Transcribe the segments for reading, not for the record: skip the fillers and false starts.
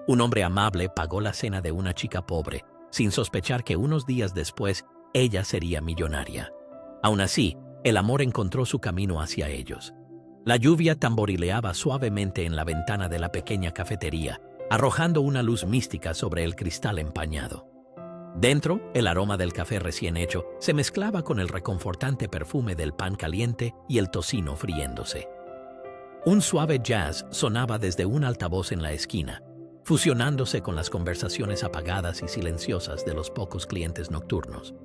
Un hombre amable pagó la cena de una chica pobre, sin sospechar que unos días después ella sería millonaria. Aún así, el amor encontró su camino hacia ellos. La lluvia tamborileaba suavemente en la ventana de la pequeña cafetería, arrojando una luz mística sobre el cristal empañado. Dentro, el aroma del café recién hecho se mezclaba con el reconfortante perfume del pan caliente y el tocino friéndose. Un suave jazz sonaba desde un altavoz en la esquina, fusionándose con las conversaciones apagadas y silenciosas de los pocos clientes nocturnos.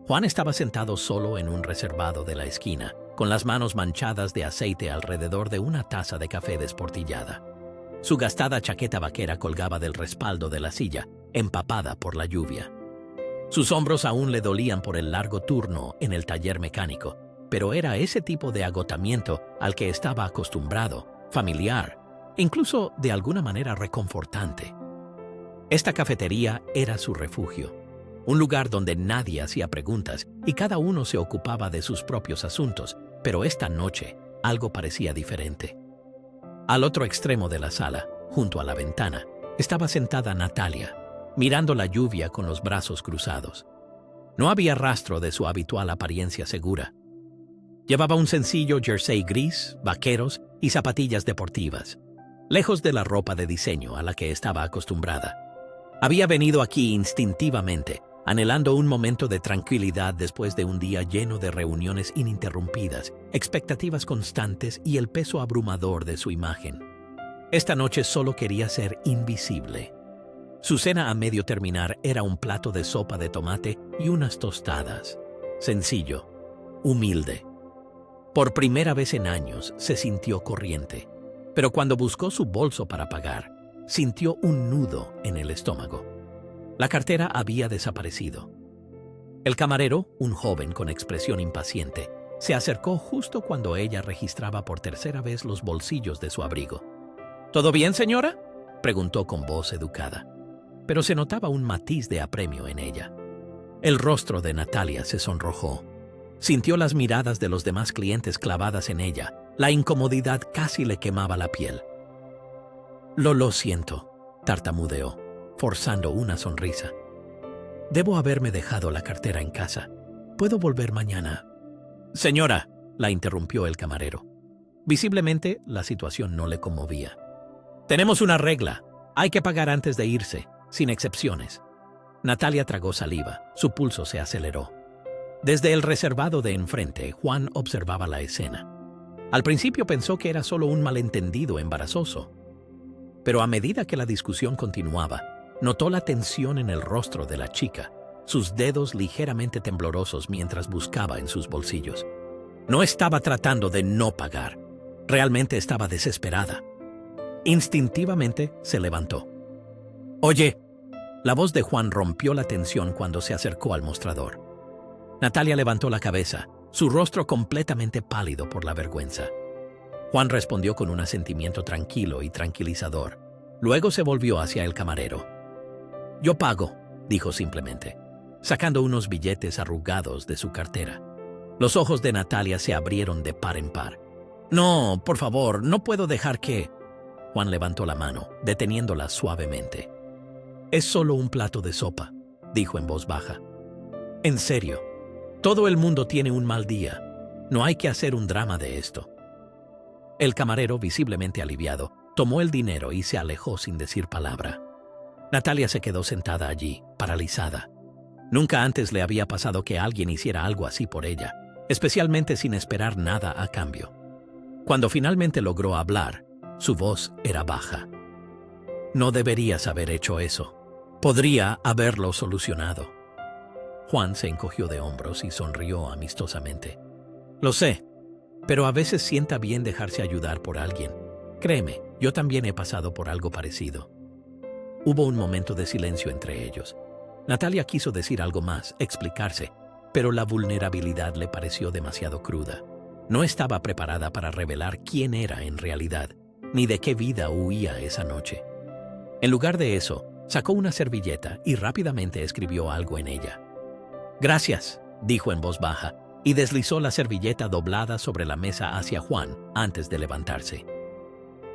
Juan estaba sentado solo en un reservado de la esquina, con las manos manchadas de aceite alrededor de una taza de café desportillada. Su gastada chaqueta vaquera colgaba del respaldo de la silla, empapada por la lluvia. Sus hombros aún le dolían por el largo turno en el taller mecánico, pero era ese tipo de agotamiento al que estaba acostumbrado, familiar, incluso de alguna manera reconfortante. Esta cafetería era su refugio, un lugar donde nadie hacía preguntas y cada uno se ocupaba de sus propios asuntos, pero esta noche algo parecía diferente. Al otro extremo de la sala, junto a la ventana, estaba sentada Natalia, mirando la lluvia con los brazos cruzados. No había rastro de su habitual apariencia segura. Llevaba un sencillo jersey gris, vaqueros y zapatillas deportivas, lejos de la ropa de diseño a la que estaba acostumbrada. Había venido aquí instintivamente, anhelando un momento de tranquilidad después de un día lleno de reuniones ininterrumpidas, expectativas constantes y el peso abrumador de su imagen. Esta noche solo quería ser invisible. Su cena a medio terminar era un plato de sopa de tomate y unas tostadas. Sencillo, humilde. Por primera vez en años se sintió corriente, pero cuando buscó su bolso para pagar, sintió un nudo en el estómago. La cartera había desaparecido. El camarero, un joven con expresión impaciente, se acercó justo cuando ella registraba por tercera vez los bolsillos de su abrigo. ¿Todo bien, señora?, preguntó con voz educada, pero se notaba un matiz de apremio en ella. El rostro de Natalia se sonrojó. Sintió las miradas de los demás clientes clavadas en ella. La incomodidad casi le quemaba la piel. Lo siento, tartamudeó, forzando una sonrisa. Debo haberme dejado la cartera en casa. ¿Puedo volver mañana? Señora, la interrumpió el camarero. Visiblemente, la situación no le conmovía. Tenemos una regla. Hay que pagar antes de irse, sin excepciones. Natalia tragó saliva. Su pulso se aceleró. Desde el reservado de enfrente, Juan observaba la escena. Al principio pensó que era solo un malentendido embarazoso. Pero a medida que la discusión continuaba, notó la tensión en el rostro de la chica, sus dedos ligeramente temblorosos mientras buscaba en sus bolsillos. No estaba tratando de no pagar. Realmente estaba desesperada. Instintivamente se levantó. «Oye». La voz de Juan rompió la tensión cuando se acercó al mostrador. Natalia levantó la cabeza, su rostro completamente pálido por la vergüenza. Juan respondió con un asentimiento tranquilo y tranquilizador. Luego se volvió hacia el camarero. «Yo pago», dijo simplemente, sacando unos billetes arrugados de su cartera. Los ojos de Natalia se abrieron de par en par. «No, por favor, no puedo dejar que...» Juan levantó la mano, deteniéndola suavemente. «Es solo un plato de sopa», dijo en voz baja. «En serio, todo el mundo tiene un mal día. No hay que hacer un drama de esto». El camarero, visiblemente aliviado, tomó el dinero y se alejó sin decir palabra. Natalia se quedó sentada allí, paralizada. Nunca antes le había pasado que alguien hiciera algo así por ella, especialmente sin esperar nada a cambio. Cuando finalmente logró hablar, su voz era baja. «No deberías haber hecho eso. Podría haberlo solucionado». Juan se encogió de hombros y sonrió amistosamente. «Lo sé, pero a veces sienta bien dejarse ayudar por alguien. Créeme, yo también he pasado por algo parecido». Hubo un momento de silencio entre ellos. Natalia quiso decir algo más, explicarse, pero la vulnerabilidad le pareció demasiado cruda. No estaba preparada para revelar quién era en realidad, ni de qué vida huía esa noche. En lugar de eso, sacó una servilleta y rápidamente escribió algo en ella. «Gracias», dijo en voz baja, y deslizó la servilleta doblada sobre la mesa hacia Juan antes de levantarse.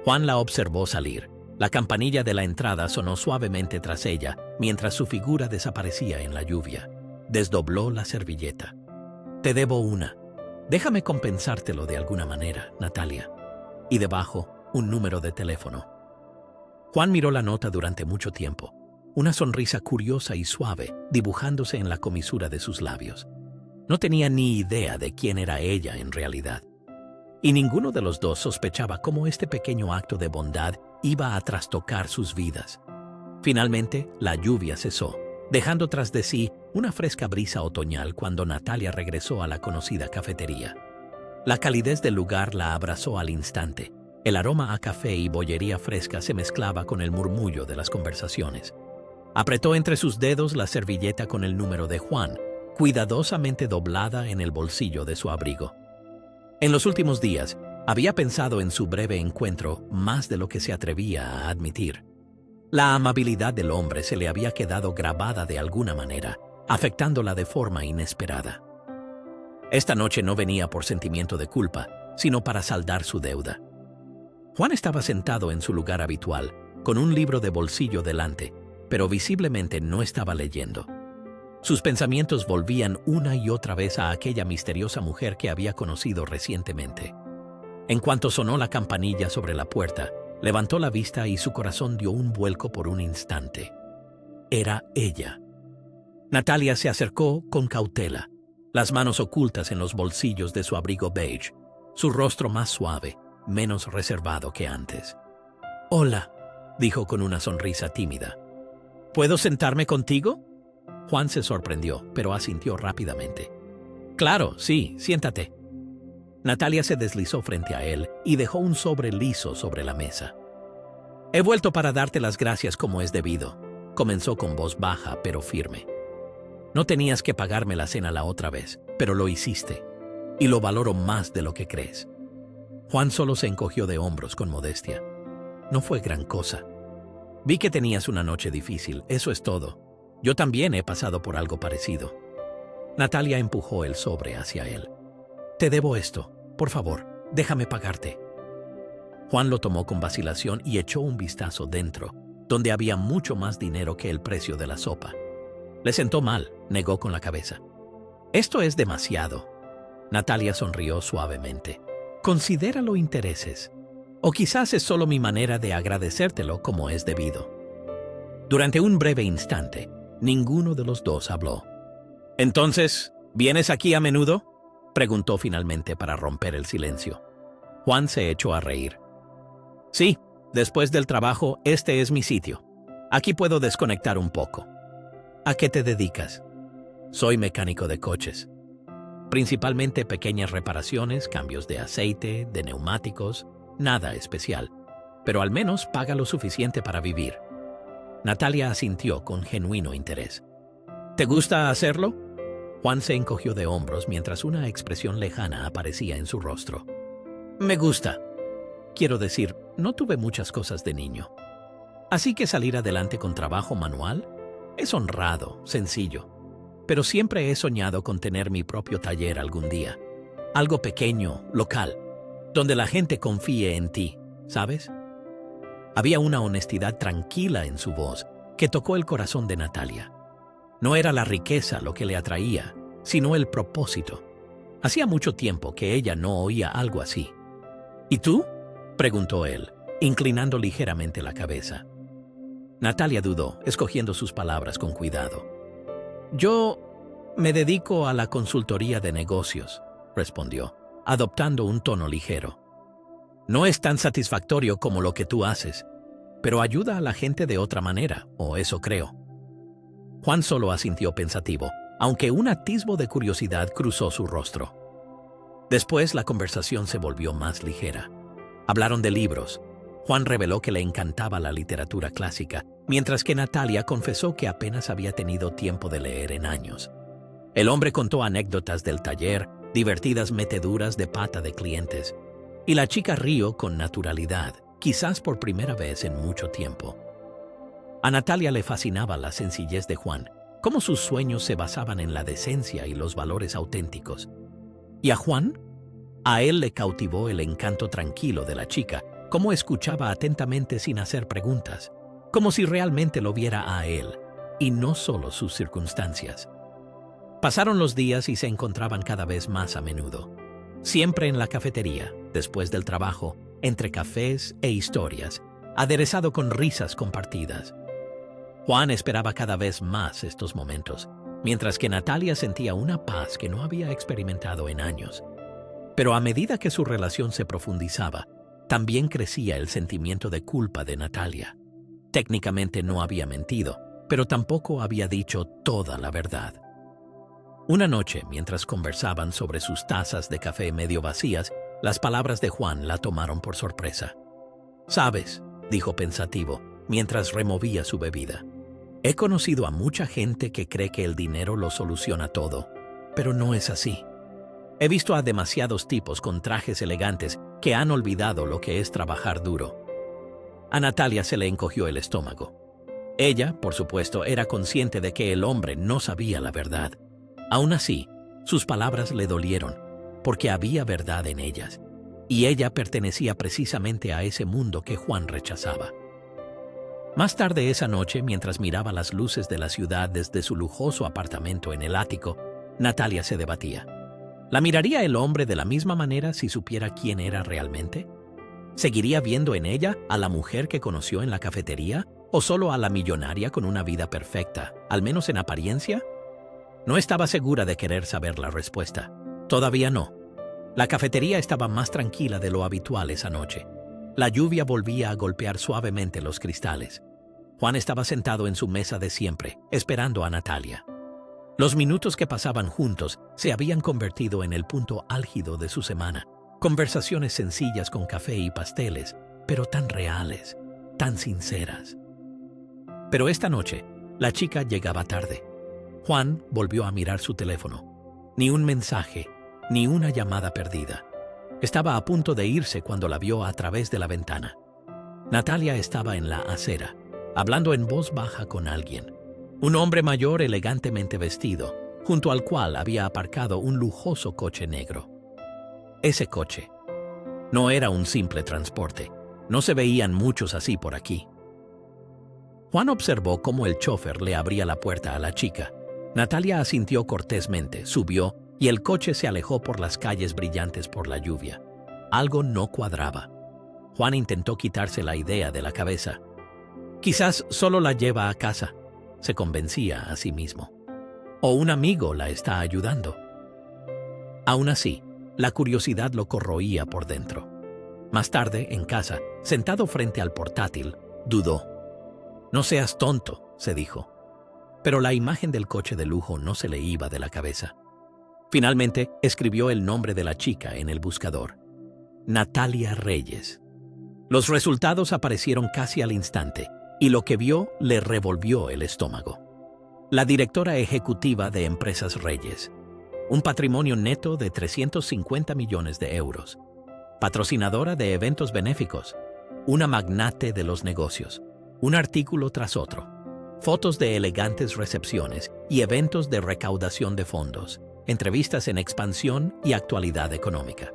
Juan la observó salir, La campanilla de la entrada sonó suavemente tras ella mientras su figura desaparecía en la lluvia. Desdobló la servilleta. «Te debo una. Déjame compensártelo de alguna manera, Natalia». Y debajo, un número de teléfono. Juan miró la nota durante mucho tiempo, una sonrisa curiosa y suave dibujándose en la comisura de sus labios. No tenía ni idea de quién era ella en realidad. Y ninguno de los dos sospechaba cómo este pequeño acto de bondad iba a trastocar sus vidas. Finalmente, la lluvia cesó, dejando tras de sí una fresca brisa otoñal cuando Natalia regresó a la conocida cafetería. La calidez del lugar la abrazó al instante. El aroma a café y bollería fresca se mezclaba con el murmullo de las conversaciones. Apretó entre sus dedos la servilleta con el número de Juan, cuidadosamente doblada en el bolsillo de su abrigo. En los últimos días, había pensado en su breve encuentro más de lo que se atrevía a admitir. La amabilidad del hombre se le había quedado grabada de alguna manera, afectándola de forma inesperada. Esta noche no venía por sentimiento de culpa, sino para saldar su deuda. Juan estaba sentado en su lugar habitual, con un libro de bolsillo delante, pero visiblemente no estaba leyendo. Sus pensamientos volvían una y otra vez a aquella misteriosa mujer que había conocido recientemente. En cuanto sonó la campanilla sobre la puerta, levantó la vista y su corazón dio un vuelco por un instante. Era ella. Natalia se acercó con cautela, las manos ocultas en los bolsillos de su abrigo beige, su rostro más suave, menos reservado que antes. «Hola», dijo con una sonrisa tímida. «¿Puedo sentarme contigo?» Juan se sorprendió, pero asintió rápidamente. «Claro, sí, siéntate». Natalia se deslizó frente a él y dejó un sobre liso sobre la mesa. «He vuelto para darte las gracias como es debido», comenzó con voz baja pero firme. «No tenías que pagarme la cena la otra vez, pero lo hiciste, y lo valoro más de lo que crees». Juan solo se encogió de hombros con modestia. «No fue gran cosa. Vi que tenías una noche difícil, eso es todo. Yo también he pasado por algo parecido». Natalia empujó el sobre hacia él. «Te debo esto. Por favor, déjame pagarte». Juan lo tomó con vacilación y echó un vistazo dentro, donde había mucho más dinero que el precio de la sopa. Le sentó mal, negó con la cabeza. «Esto es demasiado». Natalia sonrió suavemente. «Considéralo intereses. O quizás es solo mi manera de agradecértelo como es debido». Durante un breve instante, ninguno de los dos habló. «Entonces, ¿vienes aquí a menudo?», preguntó finalmente para romper el silencio. Juan se echó a reír. «Sí, después del trabajo, este es mi sitio. Aquí puedo desconectar un poco». «¿A qué te dedicas?». «Soy mecánico de coches. Principalmente pequeñas reparaciones, cambios de aceite, de neumáticos, nada especial. Pero al menos paga lo suficiente para vivir». Natalia asintió con genuino interés. «¿Te gusta hacerlo?». Juan se encogió de hombros mientras una expresión lejana aparecía en su rostro. «Me gusta. Quiero decir, no tuve muchas cosas de niño. Así que salir adelante con trabajo manual es honrado, sencillo. Pero siempre he soñado con tener mi propio taller algún día. Algo pequeño, local, donde la gente confíe en ti, ¿sabes?». Había una honestidad tranquila en su voz que tocó el corazón de Natalia. No era la riqueza lo que le atraía, sino el propósito. Hacía mucho tiempo que ella no oía algo así. «¿Y tú?», preguntó él, inclinando ligeramente la cabeza. Natalia dudó, escogiendo sus palabras con cuidado. «Yo me dedico a la consultoría de negocios», respondió, adoptando un tono ligero. «No es tan satisfactorio como lo que tú haces, pero ayuda a la gente de otra manera, o eso creo». Juan solo asintió pensativo, aunque un atisbo de curiosidad cruzó su rostro. Después la conversación se volvió más ligera. Hablaron de libros. Juan reveló que le encantaba la literatura clásica, mientras que Natalia confesó que apenas había tenido tiempo de leer en años. El hombre contó anécdotas del taller, divertidas meteduras de pata de clientes, y la chica rió con naturalidad, quizás por primera vez en mucho tiempo. A Natalia le fascinaba la sencillez de Juan, cómo sus sueños se basaban en la decencia y los valores auténticos. ¿Y a Juan? A él le cautivó el encanto tranquilo de la chica, cómo escuchaba atentamente sin hacer preguntas, como si realmente lo viera a él, y no solo sus circunstancias. Pasaron los días y se encontraban cada vez más a menudo. Siempre en la cafetería, después del trabajo, entre cafés e historias, aderezado con risas compartidas. Juan esperaba cada vez más estos momentos, mientras que Natalia sentía una paz que no había experimentado en años. Pero a medida que su relación se profundizaba, también crecía el sentimiento de culpa de Natalia. Técnicamente no había mentido, pero tampoco había dicho toda la verdad. Una noche, mientras conversaban sobre sus tazas de café medio vacías, las palabras de Juan la tomaron por sorpresa. «Sabes», dijo pensativo, mientras removía su bebida, «he conocido a mucha gente que cree que el dinero lo soluciona todo, pero no es así. He visto a demasiados tipos con trajes elegantes que han olvidado lo que es trabajar duro». A Natalia se le encogió el estómago. Ella, por supuesto, era consciente de que el hombre no sabía la verdad. Aún así, sus palabras le dolieron, porque había verdad en ellas, y ella pertenecía precisamente a ese mundo que Juan rechazaba. Más tarde esa noche, mientras miraba las luces de la ciudad desde su lujoso apartamento en el ático, Natalia se debatía. ¿La miraría el hombre de la misma manera si supiera quién era realmente? ¿Seguiría viendo en ella a la mujer que conoció en la cafetería o solo a la millonaria con una vida perfecta, al menos en apariencia? No estaba segura de querer saber la respuesta. Todavía no. La cafetería estaba más tranquila de lo habitual esa noche. La lluvia volvía a golpear suavemente los cristales. Juan estaba sentado en su mesa de siempre, esperando a Natalia. Los minutos que pasaban juntos se habían convertido en el punto álgido de su semana. Conversaciones sencillas con café y pasteles, pero tan reales, tan sinceras. Pero esta noche, la chica llegaba tarde. Juan volvió a mirar su teléfono. Ni un mensaje, ni una llamada perdida. Estaba a punto de irse cuando la vio a través de la ventana. Natalia estaba en la acera, hablando en voz baja con alguien. Un hombre mayor elegantemente vestido, junto al cual había aparcado un lujoso coche negro. Ese coche no era un simple transporte. No se veían muchos así por aquí. Juan observó cómo el chofer le abría la puerta a la chica. Natalia asintió cortésmente, subió y el coche se alejó por las calles brillantes por la lluvia. Algo no cuadraba. Juan intentó quitarse la idea de la cabeza. Quizás solo la lleva a casa, se convencía a sí mismo. O un amigo la está ayudando. Aún así, la curiosidad lo corroía por dentro. Más tarde, en casa, sentado frente al portátil, dudó. «No seas tonto», se dijo. Pero la imagen del coche de lujo no se le iba de la cabeza. Finalmente, escribió el nombre de la chica en el buscador. Natalia Reyes. Los resultados aparecieron casi al instante, y lo que vio le revolvió el estómago. La directora ejecutiva de Empresas Reyes. Un patrimonio neto de 350 millones de euros. Patrocinadora de eventos benéficos. Una magnate de los negocios. Un artículo tras otro. Fotos de elegantes recepciones y eventos de recaudación de fondos, entrevistas en expansión y actualidad económica.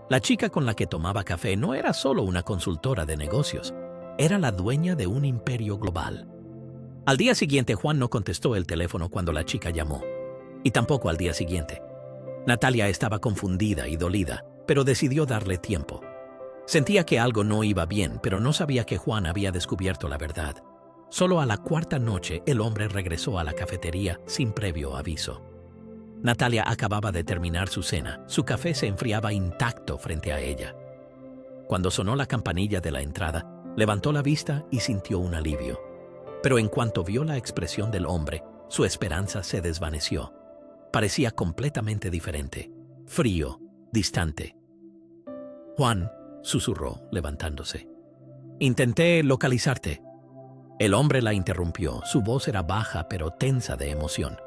La chica con la que tomaba café no era solo una consultora de negocios, era la dueña de un imperio global. Al día siguiente, Juan no contestó el teléfono cuando la chica llamó, y tampoco al día siguiente. Natalia estaba confundida y dolida, pero decidió darle tiempo. Sentía que algo no iba bien, pero no sabía que Juan había descubierto la verdad. Solo a la cuarta noche el hombre regresó a la cafetería sin previo aviso. Natalia acababa de terminar su cena. Su café se enfriaba intacto frente a ella. Cuando sonó la campanilla de la entrada, levantó la vista y sintió un alivio. Pero en cuanto vio la expresión del hombre, su esperanza se desvaneció. Parecía completamente diferente, frío, distante. «Juan», susurró, levantándose. «Intenté localizarte». El hombre la interrumpió. Su voz era baja pero tensa de emoción.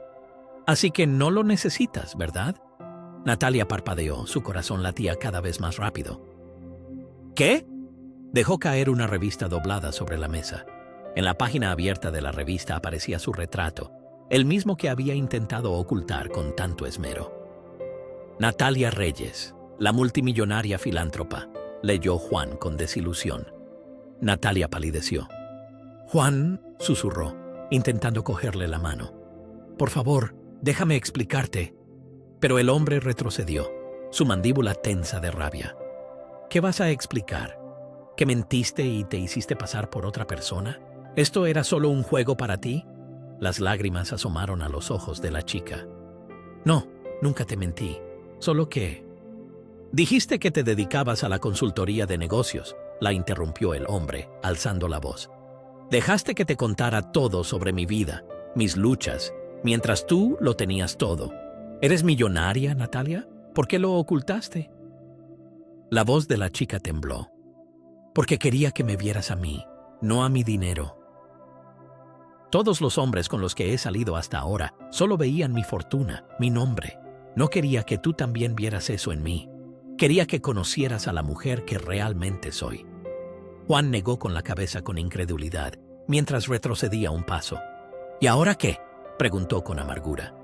«Así que no lo necesitas, ¿verdad?» Natalia parpadeó. Su corazón latía cada vez más rápido. «¿Qué?» Dejó caer una revista doblada sobre la mesa. En la página abierta de la revista aparecía su retrato, el mismo que había intentado ocultar con tanto esmero. Natalia Reyes, la multimillonaria filántropa, leyó Juan con desilusión. Natalia palideció. Juan, susurró, intentando cogerle la mano. Por favor, déjame explicarte. Pero el hombre retrocedió, su mandíbula tensa de rabia. ¿Qué vas a explicar? ¿Que mentiste y te hiciste pasar por otra persona? ¿Esto era solo un juego para ti? Las lágrimas asomaron a los ojos de la chica. No, nunca te mentí. Solo que... Dijiste que te dedicabas a la consultoría de negocios, la interrumpió el hombre, alzando la voz. Dejaste que te contara todo sobre mi vida, mis luchas, mientras tú lo tenías todo. ¿Eres millonaria, Natalia? ¿Por qué lo ocultaste? La voz de la chica tembló. Porque quería que me vieras a mí, no a mi dinero. Todos los hombres con los que he salido hasta ahora solo veían mi fortuna, mi nombre. No quería que tú también vieras eso en mí. Quería que conocieras a la mujer que realmente soy. Juan negó con la cabeza con incredulidad, mientras retrocedía un paso. ¿Y ahora qué?, preguntó con amargura.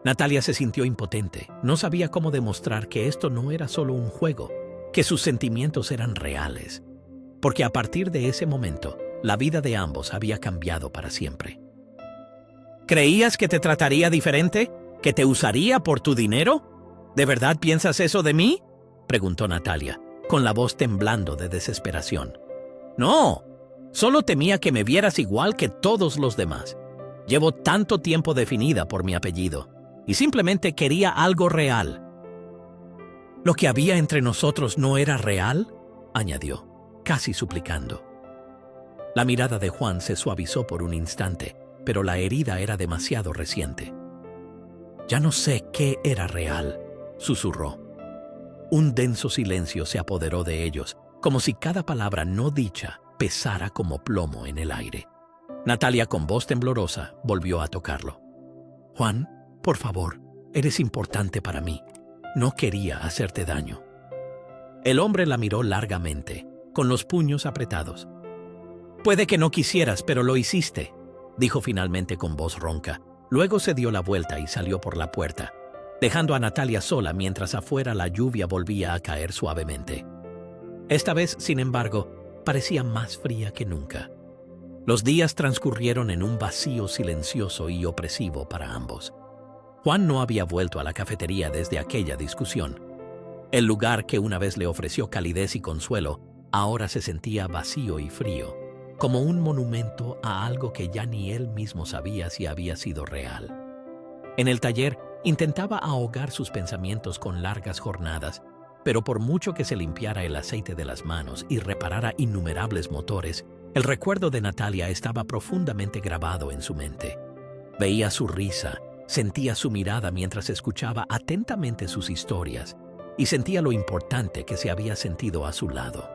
Natalia se sintió impotente. No sabía cómo demostrar que esto no era solo un juego, que sus sentimientos eran reales. Porque a partir de ese momento, la vida de ambos había cambiado para siempre. ¿Creías que te trataría diferente? ¿Que te usaría por tu dinero? ¿De verdad piensas eso de mí?, preguntó Natalia, con la voz temblando de desesperación. No, solo temía que me vieras igual que todos los demás. Llevo tanto tiempo definida por mi apellido, y simplemente quería algo real. ¿Lo que había entre nosotros no era real?, añadió, casi suplicando. La mirada de Juan se suavizó por un instante, pero la herida era demasiado reciente. Ya no sé qué era real, susurró. Un denso silencio se apoderó de ellos, como si cada palabra no dicha pesara como plomo en el aire. Natalia, con voz temblorosa, volvió a tocarlo. Juan, por favor, eres importante para mí. No quería hacerte daño. El hombre la miró largamente, con los puños apretados. Puede que no quisieras, pero lo hiciste, dijo finalmente con voz ronca. Luego se dio la vuelta y salió por la puerta, dejando a Natalia sola mientras afuera la lluvia volvía a caer suavemente. Esta vez, sin embargo, parecía más fría que nunca. Los días transcurrieron en un vacío silencioso y opresivo para ambos. Juan no había vuelto a la cafetería desde aquella discusión. El lugar que una vez le ofreció calidez y consuelo, ahora se sentía vacío y frío, como un monumento a algo que ya ni él mismo sabía si había sido real. En el taller, intentaba ahogar sus pensamientos con largas jornadas, pero por mucho que se limpiara el aceite de las manos y reparara innumerables motores, el recuerdo de Natalia estaba profundamente grabado en su mente. Veía su risa, sentía su mirada mientras escuchaba atentamente sus historias y sentía lo importante que se había sentido a su lado.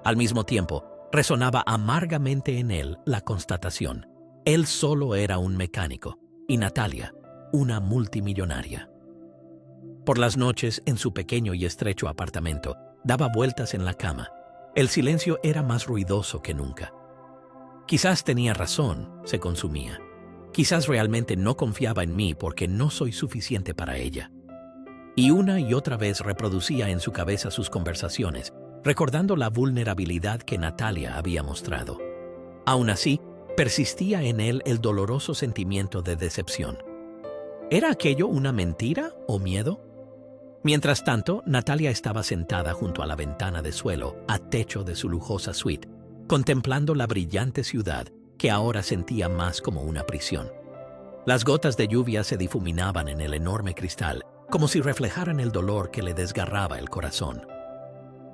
Al mismo tiempo, resonaba amargamente en él la constatación: él solo era un mecánico y Natalia, una multimillonaria. Por las noches, en su pequeño y estrecho apartamento, daba vueltas en la cama. El silencio era más ruidoso que nunca. Quizás tenía razón, se consumía. Quizás realmente no confiaba en mí porque no soy suficiente para ella. Y una y otra vez reproducía en su cabeza sus conversaciones, recordando la vulnerabilidad que Natalia había mostrado. Aún así, persistía en él el doloroso sentimiento de decepción. ¿Era aquello una mentira o miedo? Mientras tanto, Natalia estaba sentada junto a la ventana de suelo, a techo de su lujosa suite, contemplando la brillante ciudad que ahora sentía más como una prisión. Las gotas de lluvia se difuminaban en el enorme cristal, como si reflejaran el dolor que le desgarraba el corazón.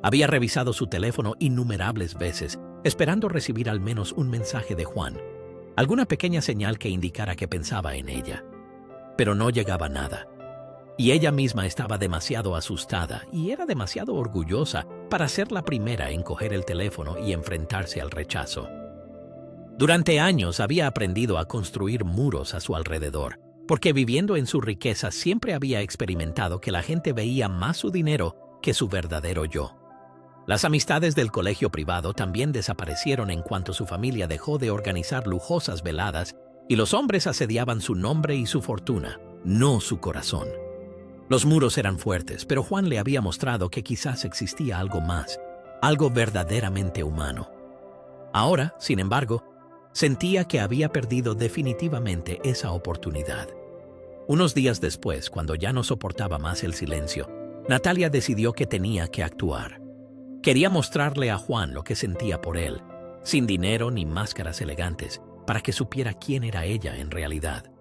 Había revisado su teléfono innumerables veces, esperando recibir al menos un mensaje de Juan, alguna pequeña señal que indicara que pensaba en ella. Pero no llegaba nada. Y ella misma estaba demasiado asustada y era demasiado orgullosa para ser la primera en coger el teléfono y enfrentarse al rechazo. Durante años había aprendido a construir muros a su alrededor, porque viviendo en su riqueza siempre había experimentado que la gente veía más su dinero que su verdadero yo. Las amistades del colegio privado también desaparecieron en cuanto su familia dejó de organizar lujosas veladas y los hombres asediaban su nombre y su fortuna, no su corazón. Los muros eran fuertes, pero Juan le había mostrado que quizás existía algo más, algo verdaderamente humano. Ahora, sin embargo, sentía que había perdido definitivamente esa oportunidad. Unos días después, cuando ya no soportaba más el silencio, Natalia decidió que tenía que actuar. Quería mostrarle a Juan lo que sentía por él, sin dinero ni máscaras elegantes, para que supiera quién era ella en realidad.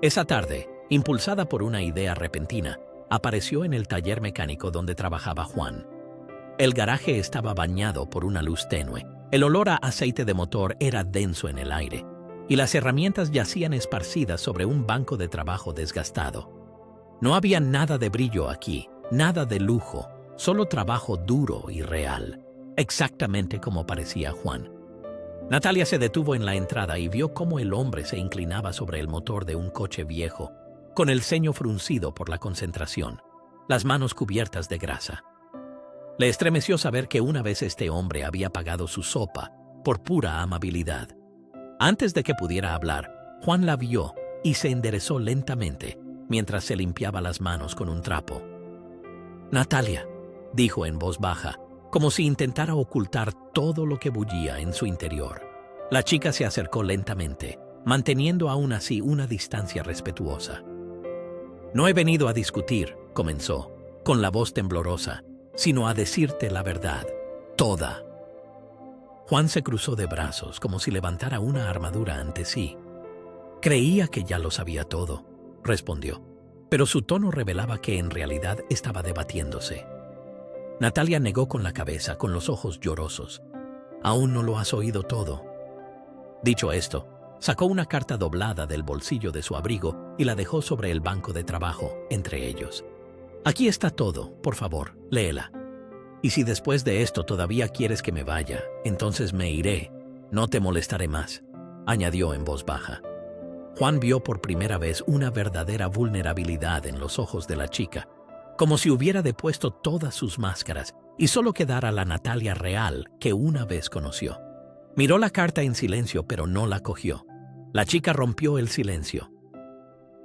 Esa tarde, impulsada por una idea repentina, apareció en el taller mecánico donde trabajaba Juan. El garaje estaba bañado por una luz tenue, el olor a aceite de motor era denso en el aire, y las herramientas yacían esparcidas sobre un banco de trabajo desgastado. No había nada de brillo aquí, nada de lujo, solo trabajo duro y real, exactamente como parecía Juan. Natalia se detuvo en la entrada y vio cómo el hombre se inclinaba sobre el motor de un coche viejo, con el ceño fruncido por la concentración, las manos cubiertas de grasa. Le estremeció saber que una vez este hombre había pagado su sopa por pura amabilidad. Antes de que pudiera hablar, Juan la vio y se enderezó lentamente mientras se limpiaba las manos con un trapo. «Natalia», dijo en voz baja, como si intentara ocultar todo lo que bullía en su interior. La chica se acercó lentamente, manteniendo aún así una distancia respetuosa. «No he venido a discutir», comenzó, con la voz temblorosa, «sino a decirte la verdad, toda». Juan se cruzó de brazos como si levantara una armadura ante sí. «Creía que ya lo sabía todo», respondió, pero su tono revelaba que en realidad estaba debatiéndose. Natalia negó con la cabeza, con los ojos llorosos. «Aún no lo has oído todo». Dicho esto, sacó una carta doblada del bolsillo de su abrigo y la dejó sobre el banco de trabajo, entre ellos. «Aquí está todo, por favor, léela. Y si después de esto todavía quieres que me vaya, entonces me iré. No te molestaré más», añadió en voz baja. Juan vio por primera vez una verdadera vulnerabilidad en los ojos de la chica, como si hubiera depuesto todas sus máscaras y solo quedara la Natalia real que una vez conoció. Miró la carta en silencio, pero no la cogió. La chica rompió el silencio.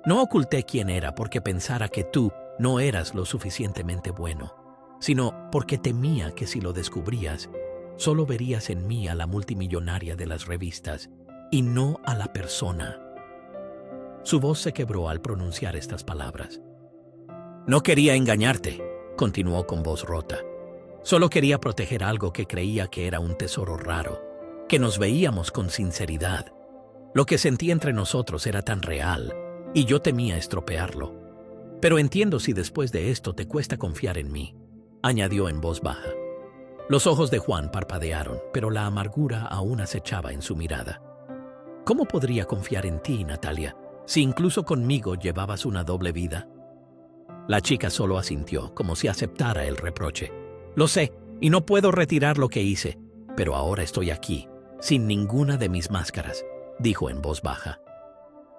«No oculté quién era porque pensara que tú no eras lo suficientemente bueno, sino porque temía que si lo descubrías, solo verías en mí a la multimillonaria de las revistas y no a la persona». Su voz se quebró al pronunciar estas palabras. «No quería engañarte», continuó con voz rota. «Solo quería proteger algo que creía que era un tesoro raro, que nos veíamos con sinceridad. Lo que sentí entre nosotros era tan real, y yo temía estropearlo. Pero entiendo si después de esto te cuesta confiar en mí», añadió en voz baja. Los ojos de Juan parpadearon, pero la amargura aún acechaba en su mirada. «¿Cómo podría confiar en ti, Natalia, si incluso conmigo llevabas una doble vida?» La chica solo asintió, como si aceptara el reproche. «Lo sé, y no puedo retirar lo que hice, pero ahora estoy aquí, sin ninguna de mis máscaras», dijo en voz baja.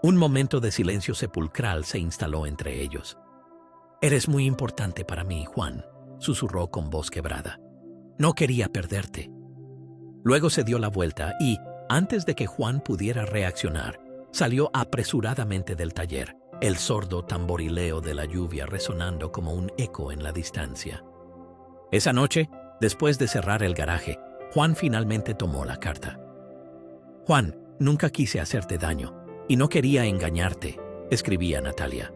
Un momento de silencio sepulcral se instaló entre ellos. «Eres muy importante para mí, Juan», susurró con voz quebrada. «No quería perderte». Luego se dio la vuelta y, antes de que Juan pudiera reaccionar, salió apresuradamente del taller, el sordo tamborileo de la lluvia resonando como un eco en la distancia. Esa noche, después de cerrar el garaje, Juan finalmente tomó la carta. «Juan, nunca quise hacerte daño, y no quería engañarte», escribía Natalia.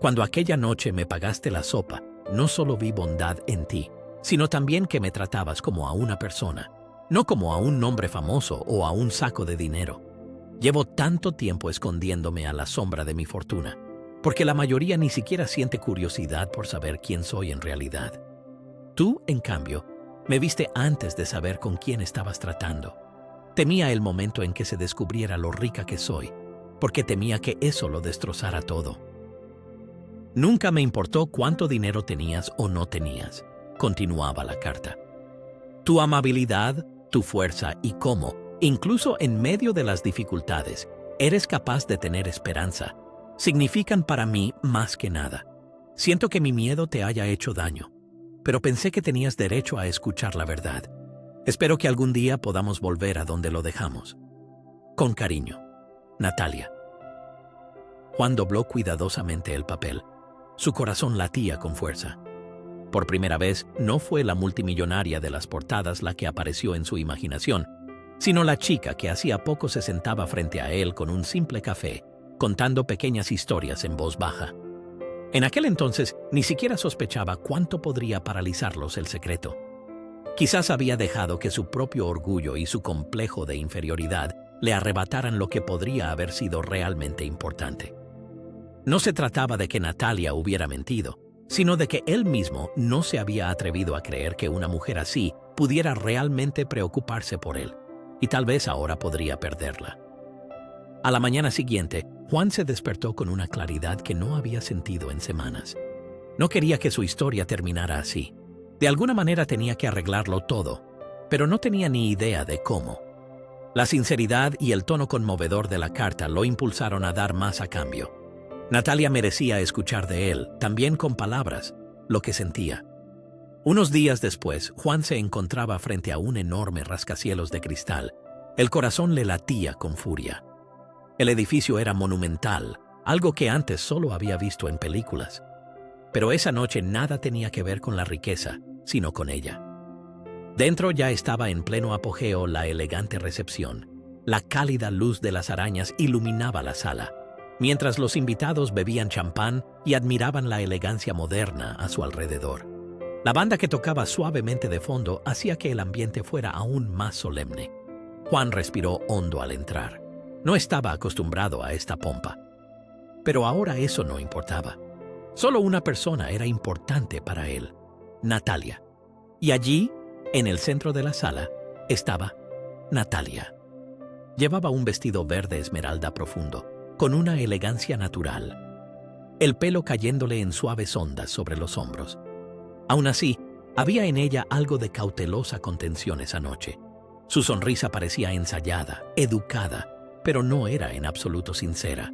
«Cuando aquella noche me pagaste la sopa, no solo vi bondad en ti, sino también que me tratabas como a una persona, no como a un nombre famoso o a un saco de dinero. Llevo tanto tiempo escondiéndome a la sombra de mi fortuna, porque la mayoría ni siquiera siente curiosidad por saber quién soy en realidad. Tú, en cambio, me viste antes de saber con quién estabas tratando. Temía el momento en que se descubriera lo rica que soy, porque temía que eso lo destrozara todo. Nunca me importó cuánto dinero tenías o no tenías», continuaba la carta. «Tu amabilidad, tu fuerza y cómo, incluso en medio de las dificultades, eres capaz de tener esperanza, significan para mí más que nada. Siento que mi miedo te haya hecho daño, pero pensé que tenías derecho a escuchar la verdad. Espero que algún día podamos volver a donde lo dejamos. Con cariño, Natalia». Juan dobló cuidadosamente el papel. Su corazón latía con fuerza. Por primera vez, no fue la multimillonaria de las portadas la que apareció en su imaginación, sino la chica que hacía poco se sentaba frente a él con un simple café, contando pequeñas historias en voz baja. En aquel entonces, ni siquiera sospechaba cuánto podría paralizarlos el secreto. Quizás había dejado que su propio orgullo y su complejo de inferioridad le arrebataran lo que podría haber sido realmente importante. No se trataba de que Natalia hubiera mentido, sino de que él mismo no se había atrevido a creer que una mujer así pudiera realmente preocuparse por él, y tal vez ahora podría perderla. A la mañana siguiente, Juan se despertó con una claridad que no había sentido en semanas. No quería que su historia terminara así. De alguna manera tenía que arreglarlo todo, pero no tenía ni idea de cómo. La sinceridad y el tono conmovedor de la carta lo impulsaron a dar más a cambio. Natalia merecía escuchar de él, también con palabras, lo que sentía. Unos días después, Juan se encontraba frente a un enorme rascacielos de cristal. El corazón le latía con furia. El edificio era monumental, algo que antes solo había visto en películas. Pero esa noche nada tenía que ver con la riqueza, sino con ella. Dentro ya estaba en pleno apogeo la elegante recepción. La cálida luz de las arañas iluminaba la sala, mientras los invitados bebían champán y admiraban la elegancia moderna a su alrededor. La banda que tocaba suavemente de fondo hacía que el ambiente fuera aún más solemne. Juan respiró hondo al entrar. No estaba acostumbrado a esta pompa. Pero ahora eso no importaba. Solo una persona era importante para él: Natalia. Y allí, en el centro de la sala, estaba Natalia. Llevaba un vestido verde esmeralda profundo, con una elegancia natural, el pelo cayéndole en suaves ondas sobre los hombros. Aún así, había en ella algo de cautelosa contención esa noche. Su sonrisa parecía ensayada, educada, pero no era en absoluto sincera.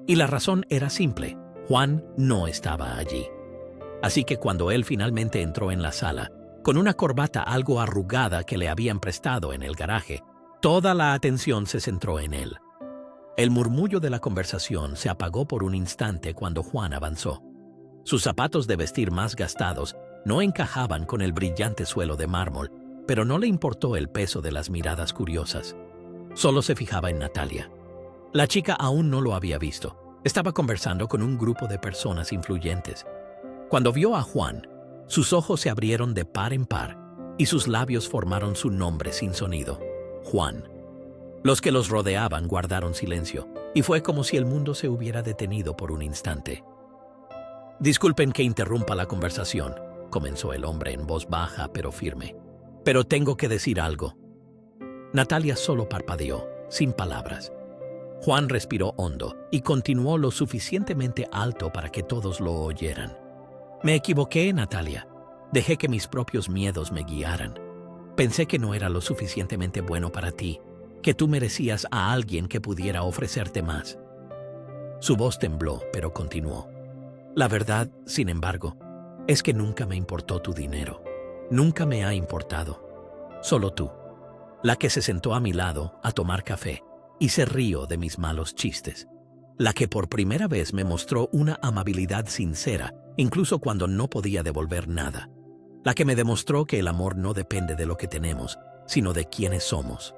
Y la razón era simple: Juan no estaba allí. Así que cuando él finalmente entró en la sala, con una corbata algo arrugada que le habían prestado en el garaje, toda la atención se centró en él. El murmullo de la conversación se apagó por un instante cuando Juan avanzó. Sus zapatos de vestir más gastados no encajaban con el brillante suelo de mármol, pero no le importó el peso de las miradas curiosas. Solo se fijaba en Natalia. La chica aún no lo había visto. Estaba conversando con un grupo de personas influyentes. Cuando vio a Juan, sus ojos se abrieron de par en par y sus labios formaron su nombre sin sonido: Juan. Los que los rodeaban guardaron silencio, y fue como si el mundo se hubiera detenido por un instante. «Disculpen que interrumpa la conversación», comenzó el hombre en voz baja pero firme, «pero tengo que decir algo». Natalia solo parpadeó, sin palabras. Juan respiró hondo y continuó lo suficientemente alto para que todos lo oyeran. «Me equivoqué, Natalia. Dejé que mis propios miedos me guiaran. Pensé que no era lo suficientemente bueno para ti, que tú merecías a alguien que pudiera ofrecerte más». Su voz tembló, pero continuó. «La verdad, sin embargo, es que nunca me importó tu dinero. Nunca me ha importado. Solo tú, la que se sentó a mi lado a tomar café y se rió de mis malos chistes. La que por primera vez me mostró una amabilidad sincera, incluso cuando no podía devolver nada. La que me demostró que el amor no depende de lo que tenemos, sino de quiénes somos».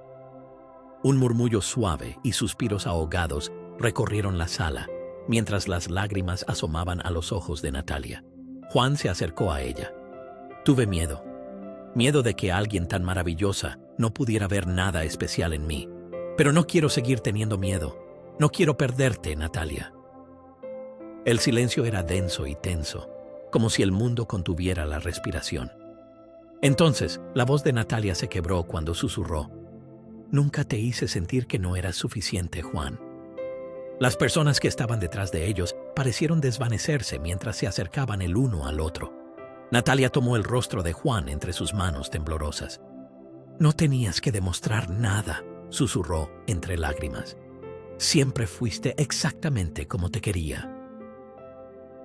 Un murmullo suave y suspiros ahogados recorrieron la sala, mientras las lágrimas asomaban a los ojos de Natalia. Juan se acercó a ella. «Tuve miedo. Miedo de que alguien tan maravillosa no pudiera ver nada especial en mí. Pero no quiero seguir teniendo miedo. No quiero perderte, Natalia». El silencio era denso y tenso, como si el mundo contuviera la respiración. Entonces, la voz de Natalia se quebró cuando susurró: «Nunca te hice sentir que no eras suficiente, Juan». Las personas que estaban detrás de ellos parecieron desvanecerse mientras se acercaban el uno al otro. Natalia tomó el rostro de Juan entre sus manos temblorosas. «No tenías que demostrar nada», susurró entre lágrimas. «Siempre fuiste exactamente como te quería».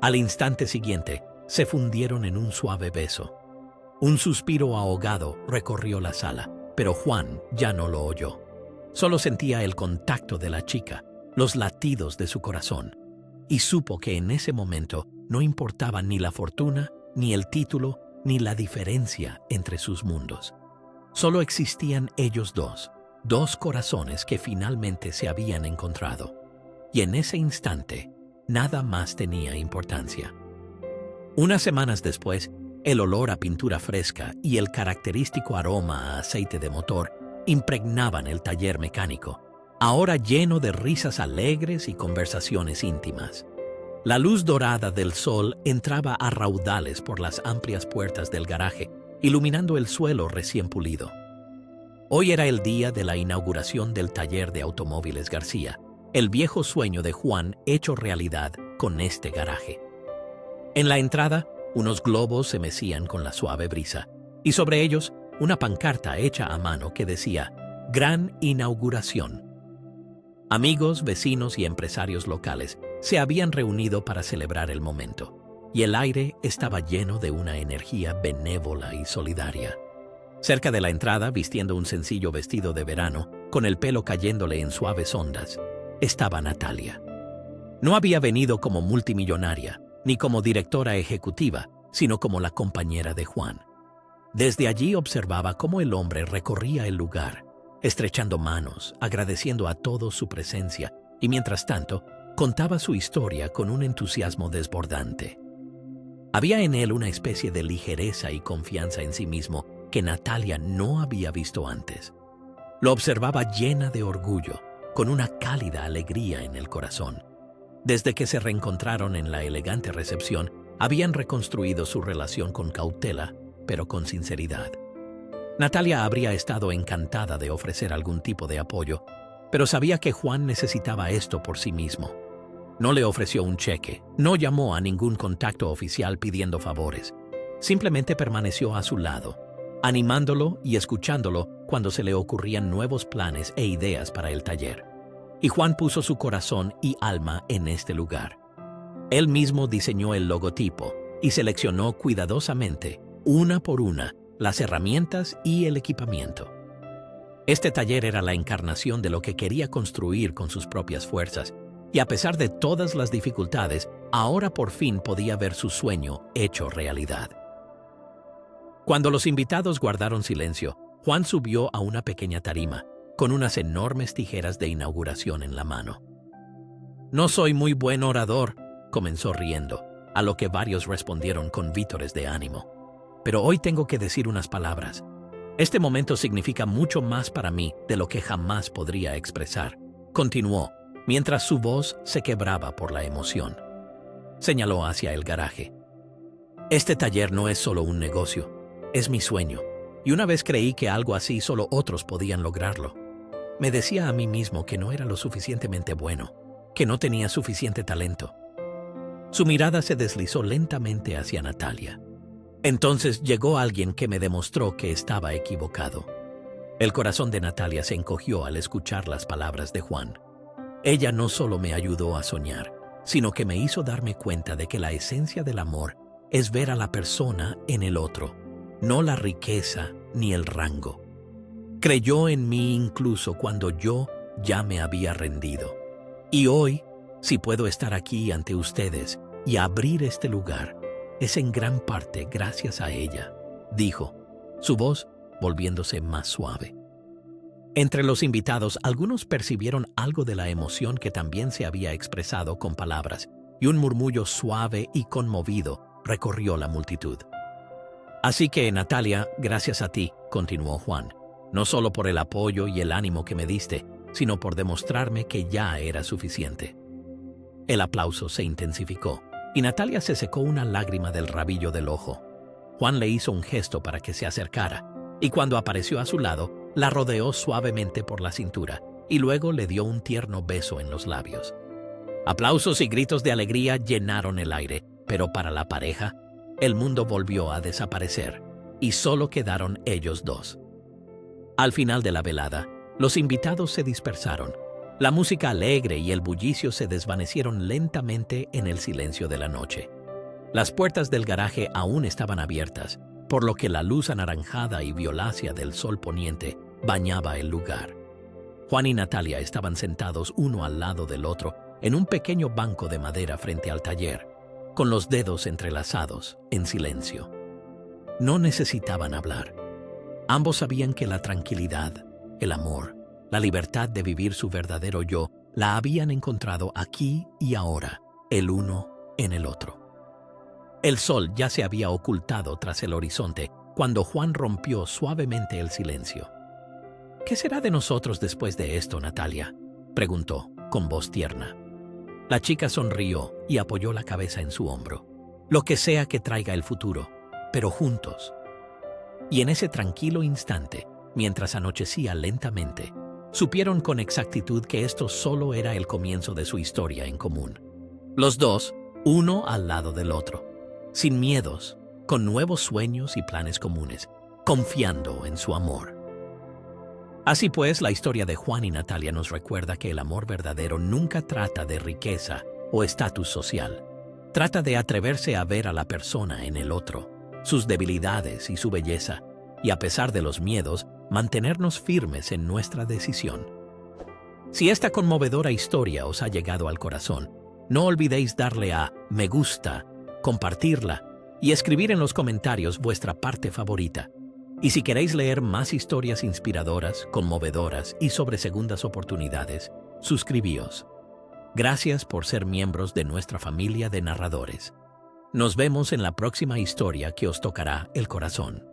Al instante siguiente, se fundieron en un suave beso. Un suspiro ahogado recorrió la sala, pero Juan ya no lo oyó. Solo sentía el contacto de la chica, los latidos de su corazón, y supo que en ese momento no importaba ni la fortuna, ni el título, ni la diferencia entre sus mundos. Solo existían ellos dos corazones que finalmente se habían encontrado. Y en ese instante, nada más tenía importancia. Unas semanas después, el olor a pintura fresca y el característico aroma a aceite de motor impregnaban el taller mecánico, ahora lleno de risas alegres y conversaciones íntimas. La luz dorada del sol entraba a raudales por las amplias puertas del garaje, iluminando el suelo recién pulido. Hoy era el día de la inauguración del taller de automóviles García, el viejo sueño de Juan hecho realidad con este garaje. En la entrada, unos globos se mecían con la suave brisa, y sobre ellos una pancarta hecha a mano que decía «Gran Inauguración». Amigos, vecinos y empresarios locales se habían reunido para celebrar el momento, y el aire estaba lleno de una energía benévola y solidaria. Cerca de la entrada, vistiendo un sencillo vestido de verano, con el pelo cayéndole en suaves ondas, estaba Natalia. No había venido como multimillonaria, ni como directora ejecutiva, sino como la compañera de Juan. Desde allí observaba cómo el hombre recorría el lugar, estrechando manos, agradeciendo a todos su presencia, y mientras tanto, contaba su historia con un entusiasmo desbordante. Había en él una especie de ligereza y confianza en sí mismo que Natalia no había visto antes. Lo observaba llena de orgullo, con una cálida alegría en el corazón. Desde que se reencontraron en la elegante recepción, habían reconstruido su relación con cautela, pero con sinceridad. Natalia habría estado encantada de ofrecer algún tipo de apoyo, pero sabía que Juan necesitaba esto por sí mismo. No le ofreció un cheque, no llamó a ningún contacto oficial pidiendo favores. Simplemente permaneció a su lado, animándolo y escuchándolo cuando se le ocurrían nuevos planes e ideas para el taller. Y Juan puso su corazón y alma en este lugar. Él mismo diseñó el logotipo y seleccionó cuidadosamente, una por una, las herramientas y el equipamiento. Este taller era la encarnación de lo que quería construir con sus propias fuerzas, y a pesar de todas las dificultades, ahora por fin podía ver su sueño hecho realidad. Cuando los invitados guardaron silencio, Juan subió a una pequeña tarima, con unas enormes tijeras de inauguración en la mano. «No soy muy buen orador», comenzó riendo, a lo que varios respondieron con vítores de ánimo. «Pero hoy tengo que decir unas palabras. Este momento significa mucho más para mí de lo que jamás podría expresar», continuó, mientras su voz se quebraba por la emoción. Señaló hacia el garaje. «Este taller no es solo un negocio, es mi sueño, y una vez creí que algo así solo otros podían lograrlo. Me decía a mí mismo que no era lo suficientemente bueno, que no tenía suficiente talento». Su mirada se deslizó lentamente hacia Natalia. Entonces llegó alguien que me demostró que estaba equivocado. El corazón de Natalia se encogió al escuchar las palabras de Juan. Ella no solo me ayudó a soñar, sino que me hizo darme cuenta de que la esencia del amor es ver a la persona en el otro, no la riqueza ni el rango. Creyó en mí incluso cuando yo ya me había rendido. Y hoy, si puedo estar aquí ante ustedes y abrir este lugar, es en gran parte gracias a ella, dijo, su voz volviéndose más suave. Entre los invitados, algunos percibieron algo de la emoción que también se había expresado con palabras, y un murmullo suave y conmovido recorrió la multitud. «Así que, Natalia, gracias a ti», continuó Juan, «no solo por el apoyo y el ánimo que me diste, sino por demostrarme que ya era suficiente». El aplauso se intensificó, y Natalia se secó una lágrima del rabillo del ojo. Juan le hizo un gesto para que se acercara, y cuando apareció a su lado, la rodeó suavemente por la cintura, y luego le dio un tierno beso en los labios. Aplausos y gritos de alegría llenaron el aire, pero para la pareja, el mundo volvió a desaparecer, y solo quedaron ellos dos. Al final de la velada, los invitados se dispersaron. La música alegre y el bullicio se desvanecieron lentamente en el silencio de la noche. Las puertas del garaje aún estaban abiertas, por lo que la luz anaranjada y violácea del sol poniente bañaba el lugar. Juan y Natalia estaban sentados uno al lado del otro en un pequeño banco de madera frente al taller. con los dedos entrelazados, en silencio. No necesitaban hablar. Ambos sabían que la tranquilidad, el amor, la libertad de vivir su verdadero yo, la habían encontrado aquí y ahora, el uno en el otro. El sol ya se había ocultado tras el horizonte cuando Juan rompió suavemente el silencio. «¿Qué será de nosotros después de esto, Natalia?», preguntó, con voz tierna. La chica sonrió y apoyó la cabeza en su hombro. «Lo que sea que traiga el futuro, pero juntos». Y en ese tranquilo instante, mientras anochecía lentamente, supieron con exactitud que esto solo era el comienzo de su historia en común. Los dos, uno al lado del otro, sin miedos, con nuevos sueños y planes comunes, confiando en su amor. Así pues, la historia de Juan y Natalia nos recuerda que el amor verdadero nunca trata de riqueza o estatus social. Trata de atreverse a ver a la persona en el otro, sus debilidades y su belleza, y a pesar de los miedos, mantenernos firmes en nuestra decisión. Si esta conmovedora historia os ha llegado al corazón, no olvidéis darle a me gusta, compartirla y escribir en los comentarios vuestra parte favorita. Y si queréis leer más historias inspiradoras, conmovedoras y sobre segundas oportunidades, suscribíos. Gracias por ser miembros de nuestra familia de narradores. Nos vemos en la próxima historia que os tocará el corazón.